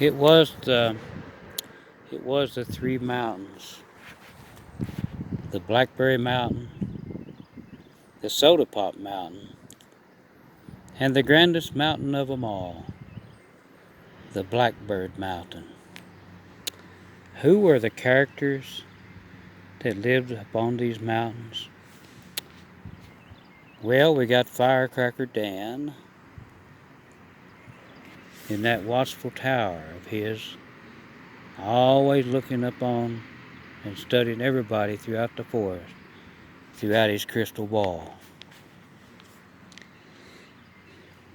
It was the three mountains: the Blackberry Mountain, the Soda Pop Mountain, and the grandest mountain of them all, the Blackbird Mountain. Who were the characters that lived upon these mountains? Well, we got Firecracker Dan in that watchful tower of his, always looking up on and studying everybody throughout the forest, throughout his crystal ball.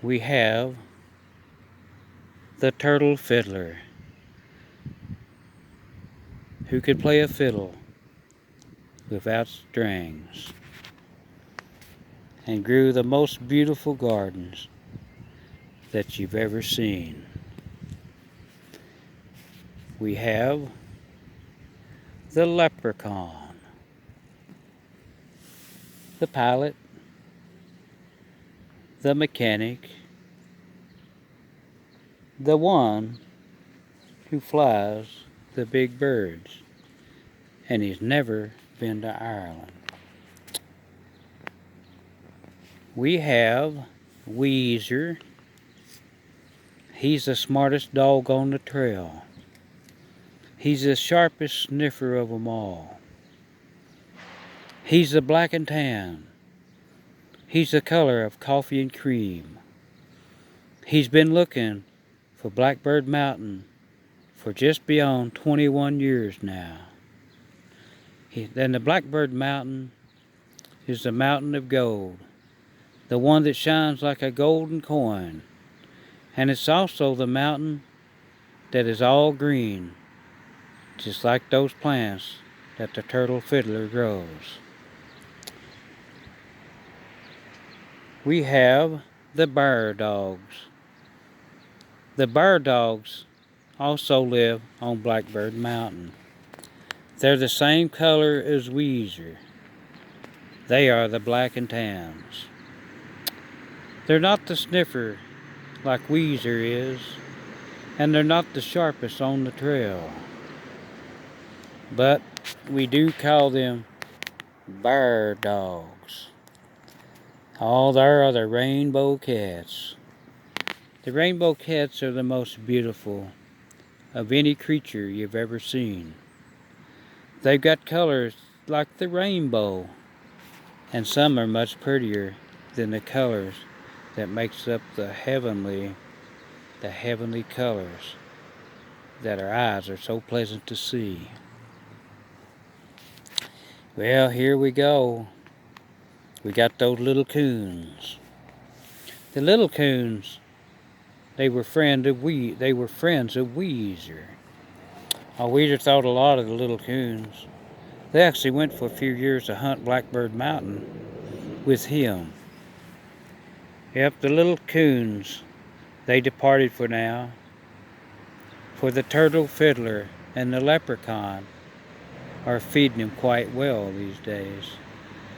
We have the Turtle Fiddler, who could play a fiddle without strings, and grew the most beautiful gardens that you've ever seen. We have the Leprechaun, the pilot, the mechanic, the one who flies the big birds, and he's never been to Ireland. We have Weezer. He's the smartest dog on the trail. He's the sharpest sniffer of them all. He's the black and tan. He's the color of coffee and cream. He's been looking for Blackbird Mountain for just beyond 21 years now. Then the Blackbird Mountain is the mountain of gold, the one that shines like a golden coin. And it's also the mountain that is all green, just like those plants that the Turtle Fiddler grows. We have the Bear Dogs. The Bear Dogs also live on Blackbird Mountain. They're the same color as Weezer. They are the black and tans. They're not the sniffer like Weezer is, and they're not the sharpest on the trail. But we do call them Bear Dogs. Oh, there are the rainbow cats. The rainbow cats are the most beautiful of any creature you've ever seen. They've got colors like the rainbow, and some are much prettier than the colors that makes up the heavenly colors that our eyes are so pleasant to see. Well, here we go. We got those little coons. The little coons, they were friends of Weezer. Weezer thought a lot of the little coons. They actually went for a few years to hunt Blackbird Mountain with him. Yep, the little coons, they departed for now. For the Turtle Fiddler and the Leprechaun are feeding them quite well these days.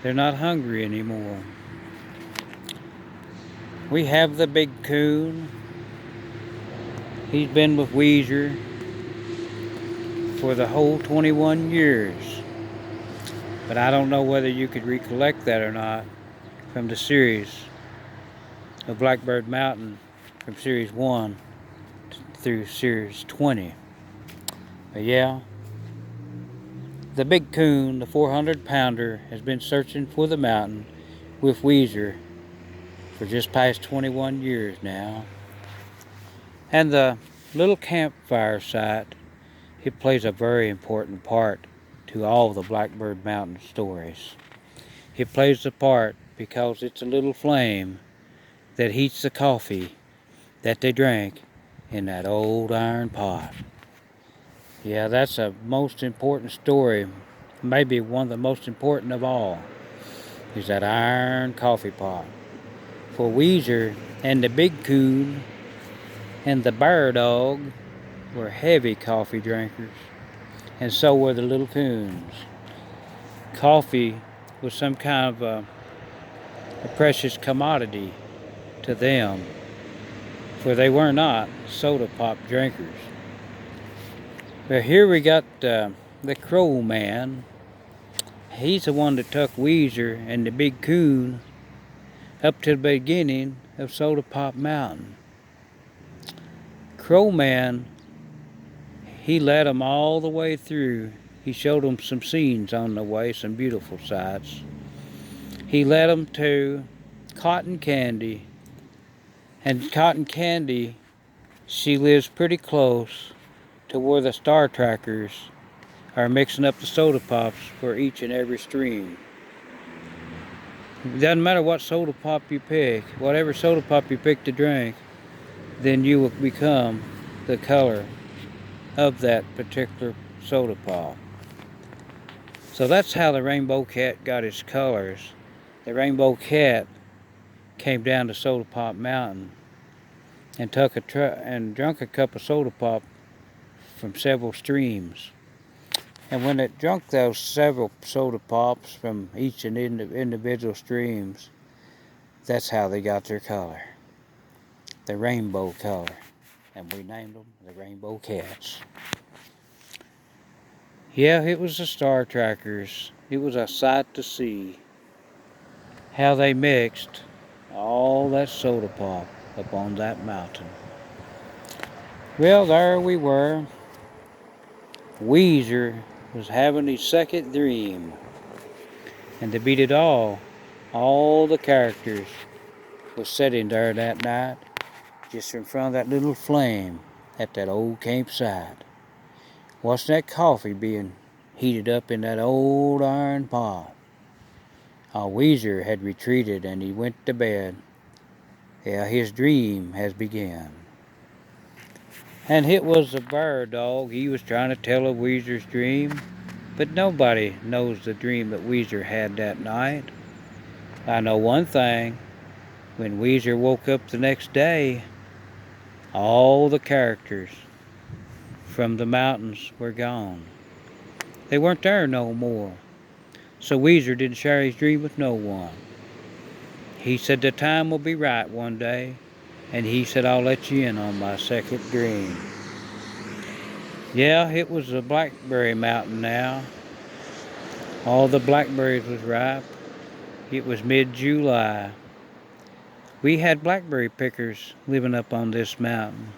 They're not hungry anymore. We have the big coon. He's been with Weezer for the whole 21 years. But I don't know whether you could recollect that or not from the series of Blackbird Mountain from Series 1 through Series 20. But yeah, the big coon, the 400-pounder, has been searching for the mountain with Weezer for just past 21 years now. And the little campfire site, it plays a very important part to all the Blackbird Mountain stories. It plays the part because it's a little flame that heats the coffee that they drank in that old iron pot. Yeah, that's a most important story, maybe one of the most important of all, is that iron coffee pot. For Weezer and the big coon and the bear dog were heavy coffee drinkers, and so were the little coons. Coffee was some kind of a precious commodity to them, for they were not soda pop drinkers. Well, here we got the Crow Man. He's the one that took Weezer and the Big Coon up to the beginning of Soda Pop Mountain. Crow Man, he led them all the way through. He showed them some scenes on the way, some beautiful sights. He led them to Cotton Candy, and Cotton Candy, she lives pretty close to where the Star Trackers are mixing up the soda pops for each and every stream. It doesn't matter what soda pop you pick, whatever soda pop you pick to drink, then you will become the color of that particular soda pop. So that's how the Rainbow Cat got its colors. The Rainbow Cat came down to Soda Pop Mountain and took and drank a cup of soda pop from several streams. And when it drank those several soda pops from each and individual streams, that's how they got their color, the rainbow color. And we named them the Rainbow Cats. Yeah, it was the Star Trackers. It was a sight to see how they mixed all that soda pop up on that mountain. Well, there we were. Weezer was having his second dream. And to beat it all the characters were sitting there that night, just in front of that little flame at that old campsite, watching that coffee being heated up in that old iron pot. Weezer had retreated and he went to bed. Yeah, his dream has begun. And it was the bear dog. He was trying to tell of Weezer's dream, but nobody knows the dream that Weezer had that night. I know one thing. When Weezer woke up the next day, all the characters from the mountains were gone. They weren't there no more. So Weezer didn't share his dream with no one. He said the time will be right one day, and he said, I'll let you in on my second dream. Yeah, it was the blackberry mountain now. All the blackberries was ripe. It was mid-July. We had blackberry pickers living up on this mountain.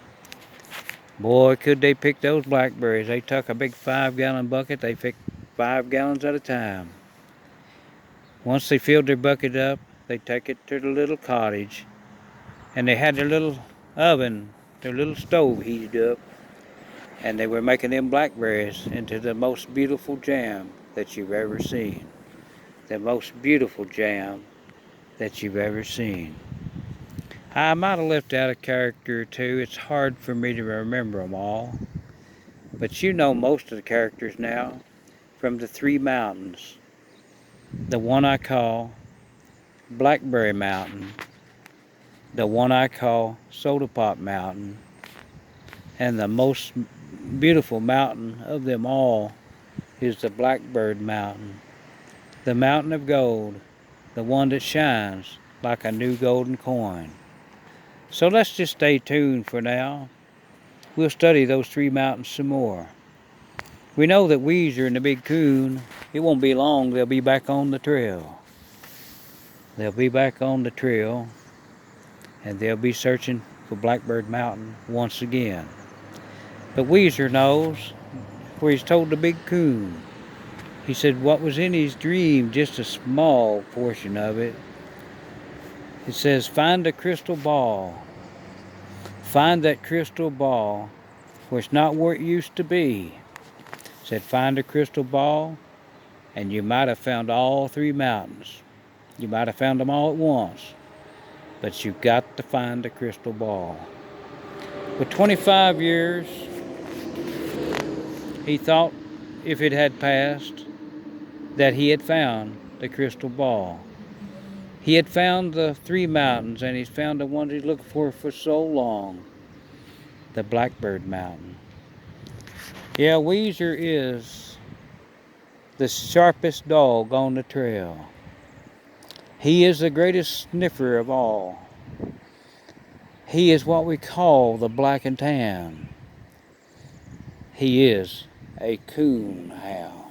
Boy, could they pick those blackberries. They took a big 5-gallon bucket. They picked 5 gallons at a time. Once they filled their bucket up, they take it to the little cottage. And they had their little oven, their little stove heated up. And they were making them blackberries into the most beautiful jam that you've ever seen. The most beautiful jam that you've ever seen. I might have left out a character or two. It's hard for me to remember them all. But you know most of the characters now from the 3 mountains. The one I call Blackberry Mountain, the one I call Soda Pop Mountain, and the most beautiful mountain of them all is the Blackbird Mountain, the mountain of gold, the one that shines like a new golden coin. So let's just stay tuned for now. We'll study those 3 mountains some more. We know that Weezer and the Big Coon, it won't be long, they'll be back on the trail. They'll be back on the trail, and they'll be searching for Blackbird Mountain once again. But Weezer knows where he's told the Big Coon. He said what was in his dream, just a small portion of it. It says, find a crystal ball. Find that crystal ball where it's not where it used to be. It said, find a crystal ball, and you might have found all 3 mountains. You might have found them all at once. But you've got to find the crystal ball. With 25 years, he thought if it had passed, that he had found the crystal ball. He had found the 3 mountains, and he's found the one he's looking for so long, the Blackbird Mountain. Yeah, Weezer is the sharpest dog on the trail. He is the greatest sniffer of all. He is what we call the black and tan. He is a coon howl.